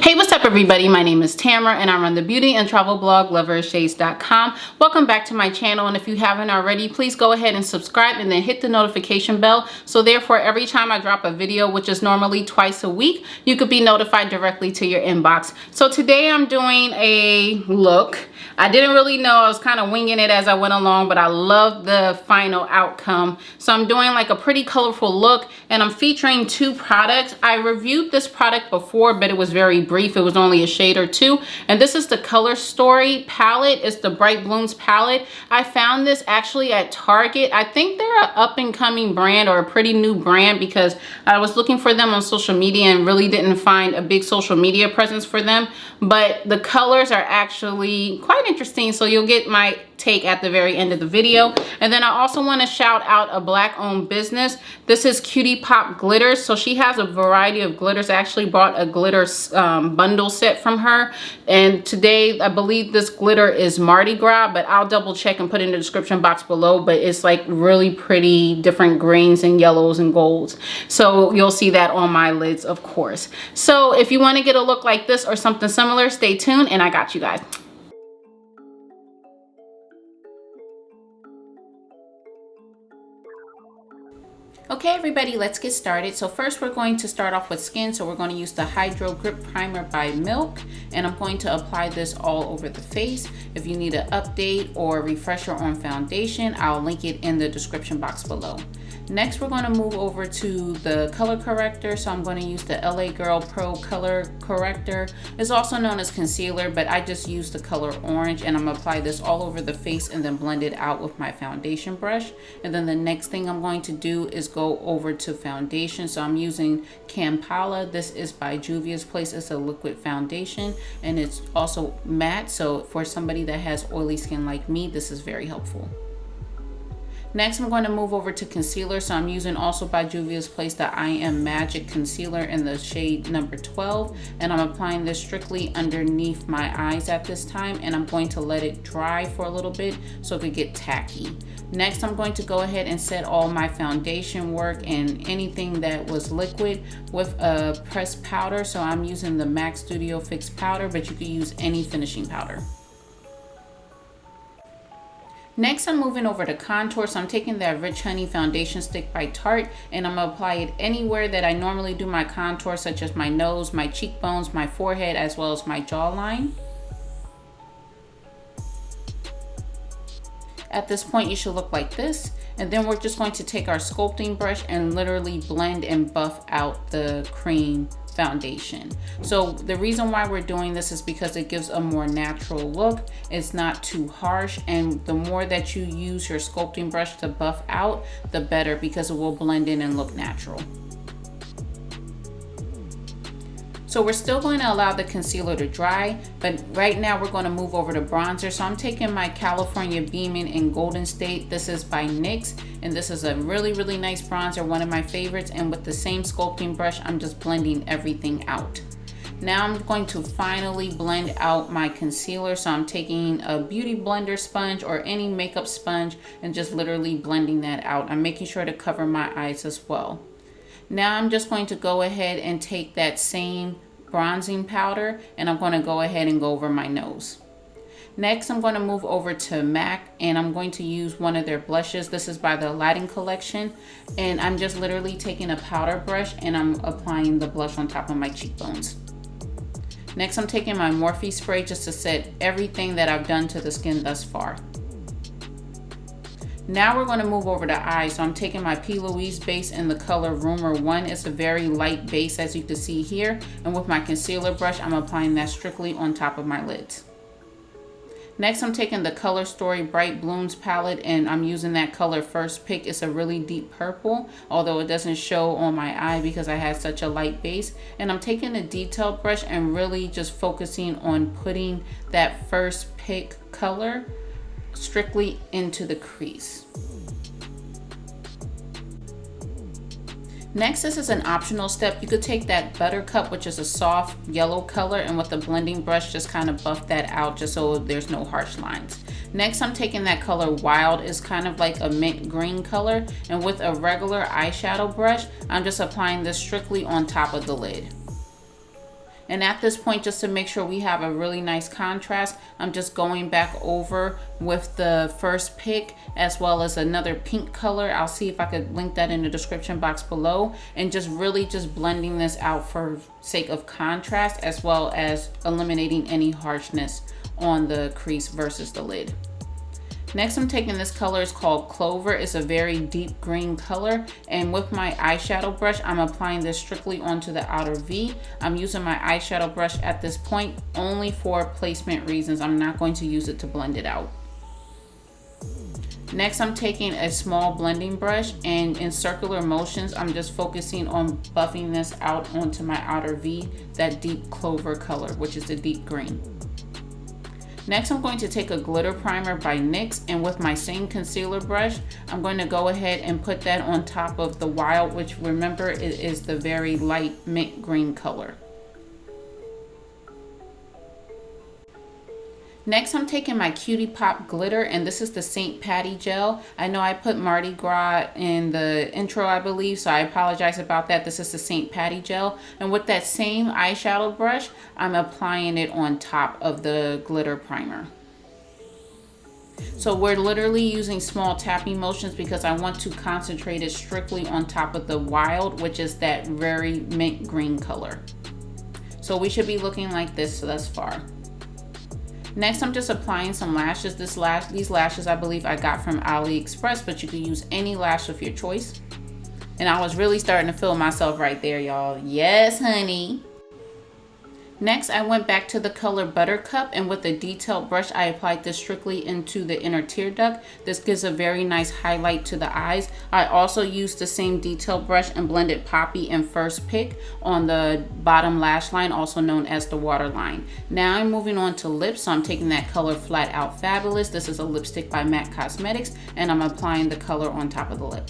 Hey, what's up everybody? My name is Tamara and I run the beauty and travel blog LOVEROFSHADES.com. Welcome back to my channel, and if you haven't already, please go ahead and subscribe and then hit the notification bell, so therefore every time I drop a video, which is normally twice a week, you could be notified directly to your inbox. So today I'm doing a look. I didn't really know, I was kind of winging it as I went along, but I love the final outcome. So I'm doing like a pretty colorful look, and I'm featuring two products. I reviewed this product before, but it was very brief. It was only a shade or two. And this is the Color Story palette. It's the Bright Blooms palette. I found this actually at Target. I think they're an up and coming brand, or a pretty new brand, because I was looking for them on social media and really didn't find a big social media presence for them. But the colors are actually quite interesting, so you'll get my take at the very end of the video. And then I also want to shout out a black owned business. This is Cutie Pop Glitters. So she has a variety of glitters. I actually bought a glitter bundle set from her, and today I believe this glitter is Mardi Gras, but I'll double check and put it in the description box below. But it's like really pretty different greens and yellows and golds, so you'll see that on my lids, of course. So if you want to get a look like this or something similar, stay tuned and I got you guys. Okay everybody, let's get started. So first we're going to start off with skin. So we're going to use the Hydro Grip Primer by Milk, and I'm going to apply this all over the face. If you need an update or a refresher on foundation, I'll link it in the description box below. Next, we're going to move over to the color corrector. So I'm going to use the LA Girl Pro Color Corrector. It's also known as concealer, but I just use the color orange, and I'm going to apply this all over the face and then blend it out with my foundation brush. And then the next thing I'm going to do is go over to foundation. So I'm using Kampala. This is by Juvia's Place. It's a liquid foundation, and it's also matte. So for somebody that has oily skin like me, this is very helpful. Next, I'm going to move over to concealer. So I'm using also by Juvia's Place the I Am Magic concealer in the shade number 12. And I'm applying this strictly underneath my eyes at this time. And I'm going to let it dry for a little bit so it could get tacky. Next, I'm going to go ahead and set all my foundation work and anything that was liquid with a pressed powder. So I'm using the MAC Studio Fix powder, but you could use any finishing powder. Next, I'm moving over to contour. So I'm taking that Rich Honey foundation stick by Tarte, and I'm gonna apply it anywhere that I normally do my contour, such as my nose, my cheekbones, my forehead, as well as my jawline. At this point, you should look like this. And then we're just going to take our sculpting brush and literally blend and buff out the cream foundation. So the reason why we're doing this is because it gives a more natural look. It's not too harsh, and the more that you use your sculpting brush to buff out, the better, because it will blend in and look natural. So we're still going to allow the concealer to dry, but right now we're going to move over to bronzer. So I'm taking my California Beaming in Golden State. This is by NYX, and this is a really, really nice bronzer, one of my favorites. And with the same sculpting brush, I'm just blending everything out. Now I'm going to finally blend out my concealer. So I'm taking a beauty blender sponge or any makeup sponge and just literally blending that out. I'm making sure to cover my eyes as well. Now I'm just going to go ahead and take that same bronzing powder, and I'm going to go ahead and go over my nose. Next, I'm going to move over to MAC, and I'm going to use one of their blushes. This is by the Aladdin collection, and I'm just literally taking a powder brush and I'm applying the blush on top of my cheekbones. Next, I'm taking my Morphe spray just to set everything that I've done to the skin thus far. Now we're going to move over to eyes. So I'm taking my P. Louise base in the color Rumor 1. It's a very light base, as you can see here. And with my concealer brush, I'm applying that strictly on top of my lids. Next, I'm taking the Color Story Bright Blooms palette, and I'm using that color First Pick. It's a really deep purple, although it doesn't show on my eye because I had such a light base. And I'm taking a detailed brush and really just focusing on putting that First Pick color strictly into the crease. Next, this is an optional step. You could take that Buttercup, which is a soft yellow color, and with the blending brush just kind of buff that out just so there's no harsh lines. Next, I'm taking that color Wild. It's kind of like a mint green color, and with a regular eyeshadow brush, I'm just applying this strictly on top of the lid. And at this point, just to make sure we have a really nice contrast, I'm just going back over with the first pick as well as another pink color. I'll see if I could link that in the description box below, and just really just blending this out for sake of contrast as well as eliminating any harshness on the crease versus the lid. Next, I'm taking this color, it's called Clover. It's a very deep green color. And with my eyeshadow brush, I'm applying this strictly onto the outer V. I'm using my eyeshadow brush at this point only for placement reasons. I'm not going to use it to blend it out. Next, I'm taking a small blending brush, and in circular motions, I'm just focusing on buffing this out onto my outer V, that deep clover color, which is the deep green. Next, I'm going to take a glitter primer by NYX, and with my same concealer brush, I'm going to go ahead and put that on top of the Wild, which, remember, it is the very light mint green color. Next, I'm taking my Cutie Pop glitter, and this is the St. Paddy gel. I know I put Mardi Gras in the intro, I believe, so I apologize about that. This is the St. Paddy gel. And with that same eyeshadow brush, I'm applying it on top of the glitter primer. So we're literally using small tapping motions because I want to concentrate it strictly on top of the Wild, which is that very mint green color. So we should be looking like this thus far. Next, I'm just applying some lashes. These lashes I believe I got from AliExpress, but you can use any lash of your choice. And I was really starting to feel myself right there, y'all. Yes, honey. Next, I went back to the color Buttercup, and with a detailed brush, I applied this strictly into the inner tear duct. This gives a very nice highlight to the eyes. I also used the same detailed brush and blended Poppy and First Pick on the bottom lash line, also known as the waterline. Now I'm moving on to lips, so I'm taking that color Flat Out Fabulous. This is a lipstick by MAC Cosmetics, and I'm applying the color on top of the lip.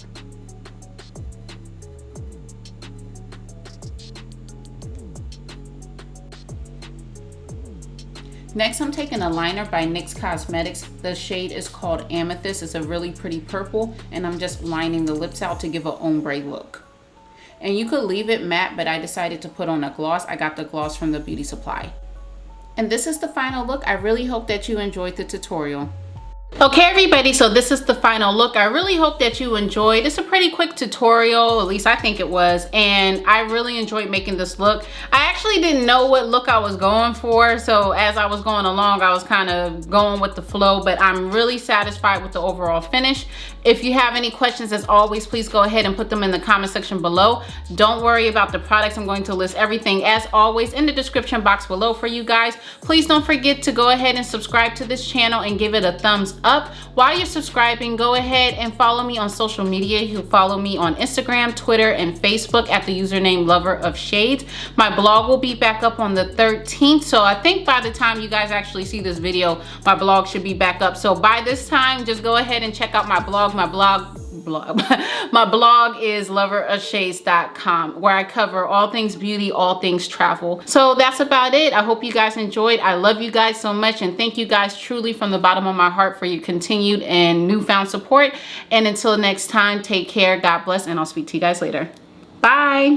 Next, I'm taking a liner by NYX Cosmetics. The shade is called Amethyst. It's a really pretty purple, and I'm just lining the lips out to give an ombre look. And you could leave it matte, but I decided to put on a gloss. I got the gloss from the beauty supply. And this is the final look. I really hope that you enjoyed the tutorial. Okay everybody, so this is the final look. I really hope that you enjoyed. It's a pretty quick tutorial, at least I think it was, and I really enjoyed making this look. I actually didn't know what look I was going for, so as I was going along, I was kind of going with the flow, but I'm really satisfied with the overall finish. If you have any questions, as always, please go ahead and put them in the comment section below. Don't worry about the products. I'm going to list everything, as always, in the description box below for you guys. Please don't forget to go ahead and subscribe to this channel and give it a thumbs up. While you're subscribing, go ahead and follow me on social media. You can follow me on Instagram, Twitter, and Facebook at the username LOVEROFSHADES. My blog will be back up on the 13th, so I think by the time you guys actually see this video, my blog should be back up. So by this time, just go ahead and check out my blog. My blog is LOVEROFSHADES.com, where I cover all things beauty, all things travel. So that's about it. I hope you guys enjoyed. I love you guys so much, and thank you guys truly from the bottom of my heart for your continued and newfound support. And until next time, take care, God bless, and I'll speak to you guys later. Bye.